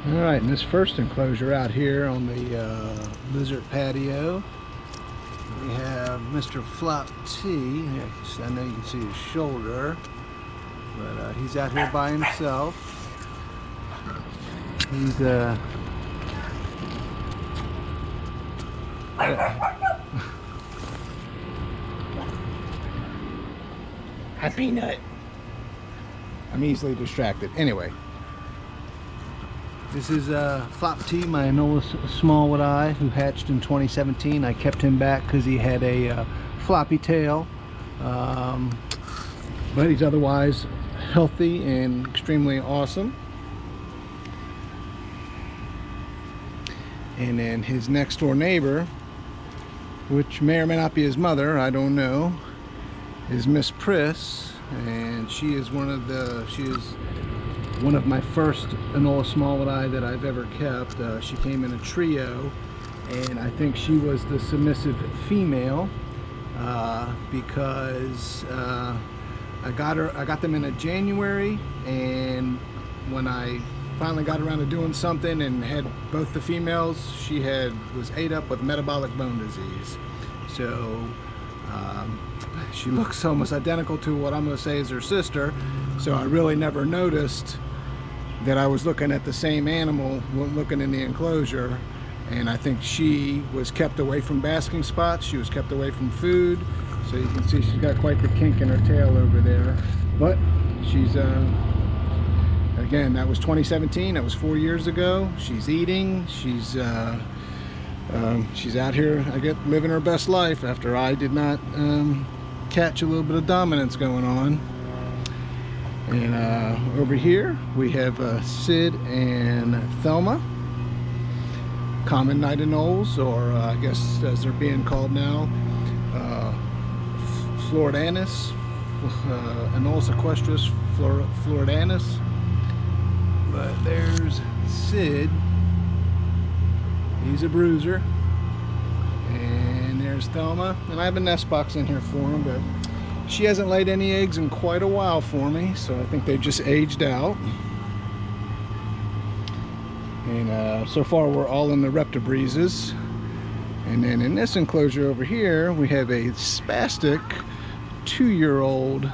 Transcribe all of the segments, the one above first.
Alright, in this first enclosure out here on the lizard patio, we have Mr. Flop T. I know you can see his shoulder, but he's out here by himself. He's Happy Nut. I'm easily distracted. Anyway, this is Flop T, my Anoles smallwood eye, who hatched in 2017. I kept him back because he had a floppy tail, but he's otherwise healthy and extremely awesome. And then his next door neighbor, which may or may not be his mother, I don't know, is Miss Priss, and she is one of my first Anoles smallwood eye that I've ever kept. She came in a trio, and I think she was the submissive female because I got them in a January, and when I finally got around to doing something and had both the females, she was ate up with metabolic bone disease. So she looks almost identical to what I'm going to say is her sister, so I really never noticed that I was looking at the same animal looking in the enclosure. And I think she was kept away from basking spots, she was kept away from food, so you can see she's got quite the kink in her tail over there. But she's again, that was 2017, that was 4 years ago. She's eating, she's out here, I guess, living her best life after I did not catch a little bit of dominance going on. And over here we have Sid and Thelma, common night anoles, or I guess as they're being called now, Floridanus, Anoles equestris Floridanus. But there's Sid, he's a bruiser, and there's Thelma, and I have a nest box in here for him, but she hasn't laid any eggs in quite a while for me, so I think they've just aged out. And so far we're all in the Reptibreezes. And then in this enclosure over here we have a spastic 2-year-old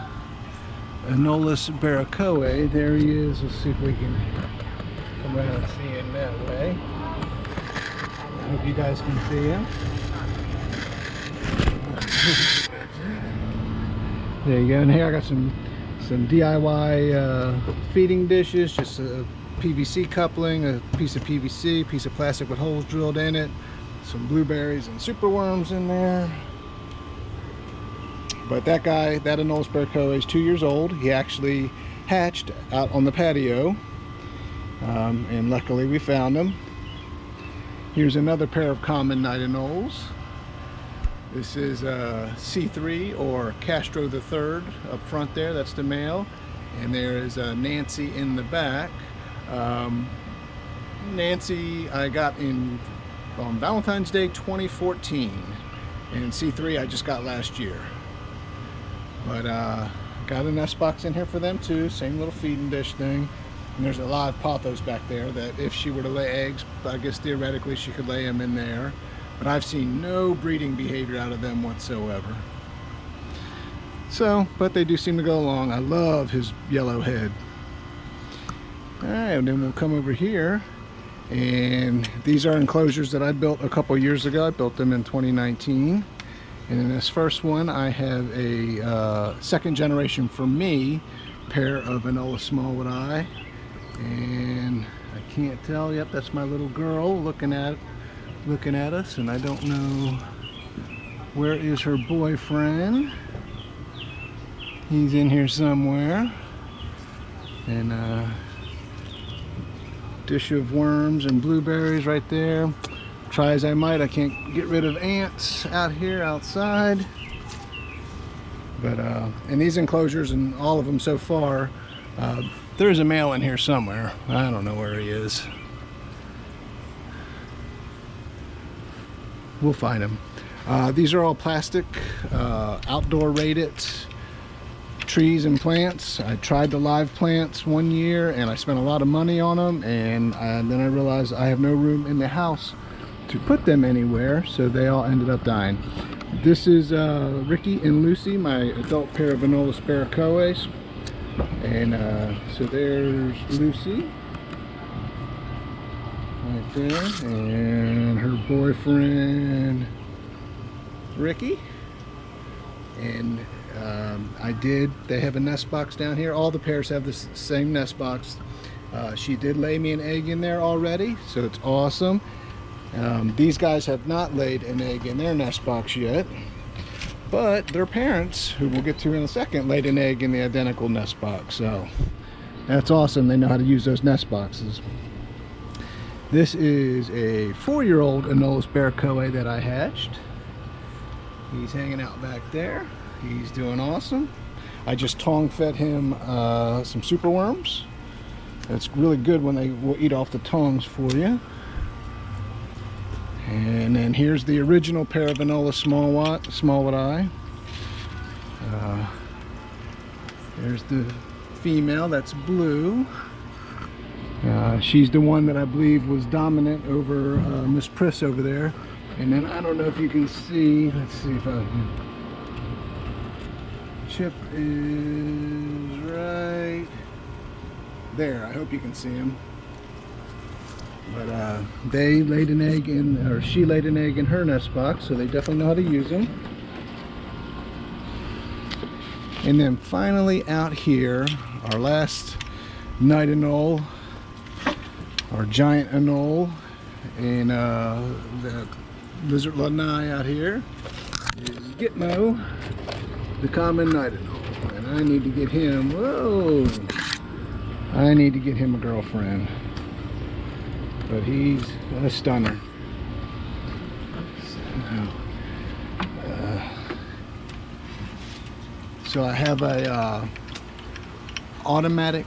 Anoles barracoa. There he is. Let's see if we can come around and see him that way. I hope you guys can see him. There you go. And here I got some DIY feeding dishes, just a PVC coupling, a piece of PVC, piece of plastic with holes drilled in it, some blueberries and superworms in there. But that guy, that Anoles barracoa, is 2 years old. He actually hatched out on the patio, and luckily we found him. Here's another pair of common night anoles. This is C3, or Castro the Third, up front there. That's the male, and there is Nancy in the back. Nancy I got on Valentine's Day 2014, and C3 I just got last year. But got a nest box in here for them too, same little feeding dish thing. And there's a live pothos back there that if she were to lay eggs, I guess theoretically she could lay them in there. But I've seen no breeding behavior out of them whatsoever. So, but they do seem to go along. I love his yellow head. Alright, and then we'll come over here, and these are enclosures that I built a couple years ago. I built them in 2019. And in this first one I have a second generation for me pair of Anoles smallwood eye, and I can't tell. Yep, that's my little girl looking at us, and I don't know where is her boyfriend. He's in here somewhere. And dish of worms and blueberries right there. Try as I might, I can't get rid of ants out here outside. But in these enclosures, and all of them so far, there's a male in here somewhere. I don't know where he is. We'll find him. These are all plastic, outdoor rated trees and plants. I tried the live plants one year and I spent a lot of money on them, and then I realized I have no room in the house to put them anywhere, so they all ended up dying. This is Ricky and Lucy, my adult pair of Anoles Barracoes. And so there's Lucy right there, and her boyfriend Ricky. And they have a nest box down here. All the pairs have the same nest box. She did lay me an egg in there already, so it's awesome. These guys have not laid an egg in their nest box yet, but their parents, who we'll get to in a second, laid an egg in the identical nest box. So that's awesome. They know how to use those nest boxes. This is a 4-year-old Anoles Barracoe that I hatched. He's hanging out back there. He's doing awesome. I just tongue fed him some super worms. That's really good when they will eat off the tongues for you. And then here's the original pair of Anoles Smallwood Eye. There's the female, that's Blue. She's the one that I believe was dominant over Miss Priss over there. And then I don't know if you can see, let's see if I can. Chip is right there. I hope you can see him. But they laid an egg in, or she laid an egg in her nest box, so they definitely know how to use them. And then finally out here, our last night anole, our giant anole, and the lizard lanai out here is Gitmo, the common night anole. And I need to get him, whoa, I need to get him a girlfriend. But he's a stunner. So I have a automatic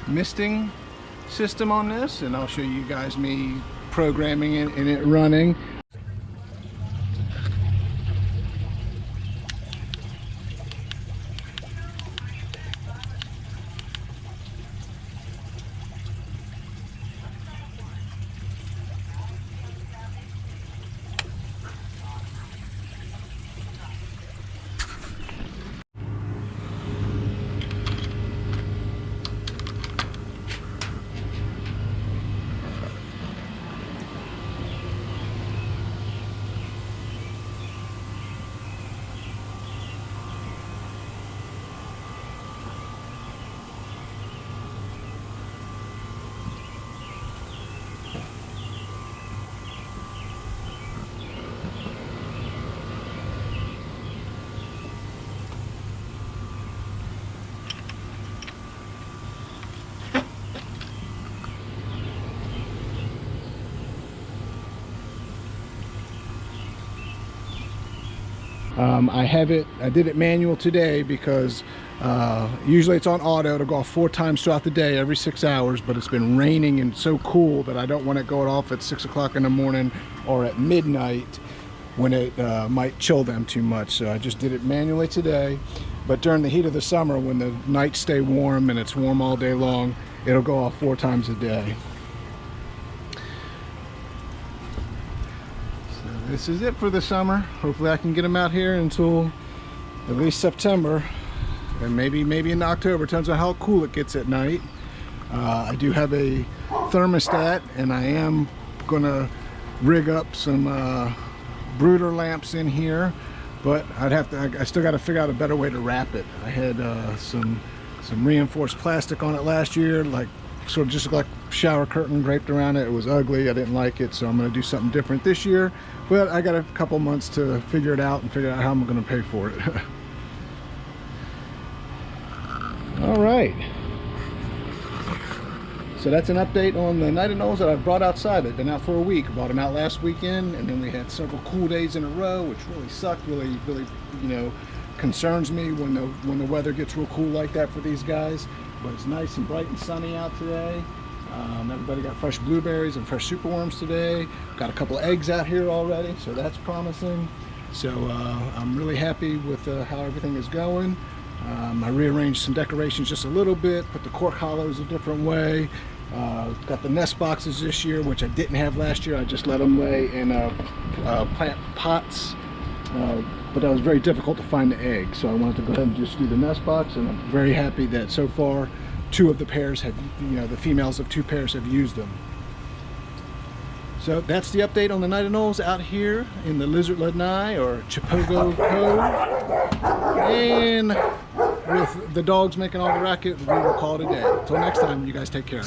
misting system on this, and I'll show you guys me programming it and it running. I did it manual today because usually it's on auto. It'll go off 4 times throughout the day, every 6 hours, but it's been raining and so cool that I don't want it going off at 6 o'clock in the morning or at midnight when it might chill them too much. So I just did it manually today. But during the heat of the summer, when the nights stay warm and it's warm all day long, it'll go off 4 times a day. This is it for the summer. Hopefully I can get them out here until at least September, and maybe in October. Depends on how cool it gets at night. I do have a thermostat, and I am gonna rig up some brooder lamps in here, but I still got to figure out a better way to wrap it. I had some reinforced plastic on it last year, like sort of just like shower curtain draped around it. It was ugly. I didn't like it, so I'm going to do something different this year. But I got a couple months to figure it out and figure out how I'm going to pay for it. All right. So that's an update on the night anoles that I've brought outside. They've been out for a week. I brought them out last weekend, and then we had several cool days in a row, which really sucked. Really, you know, concerns me when the weather gets real cool like that for these guys. But it's nice and bright and sunny out today. Everybody got fresh blueberries and fresh superworms today. Got a couple eggs out here already, so that's promising. So I'm really happy with how everything is going. I rearranged some decorations just a little bit, put the cork hollows a different way. Got the nest boxes this year, which I didn't have last year. I just let them lay in plant pots, but that was very difficult to find the egg, so I wanted to go ahead and just do the nest box, and I'm very happy that so far 2 of the pairs have, the females of 2 pairs have used them. So that's the update on the night anoles out here in the Lizard Lanai, or Chipogo Cove. And with the dogs making all the racket, we will call it a day. Until next time, you guys take care.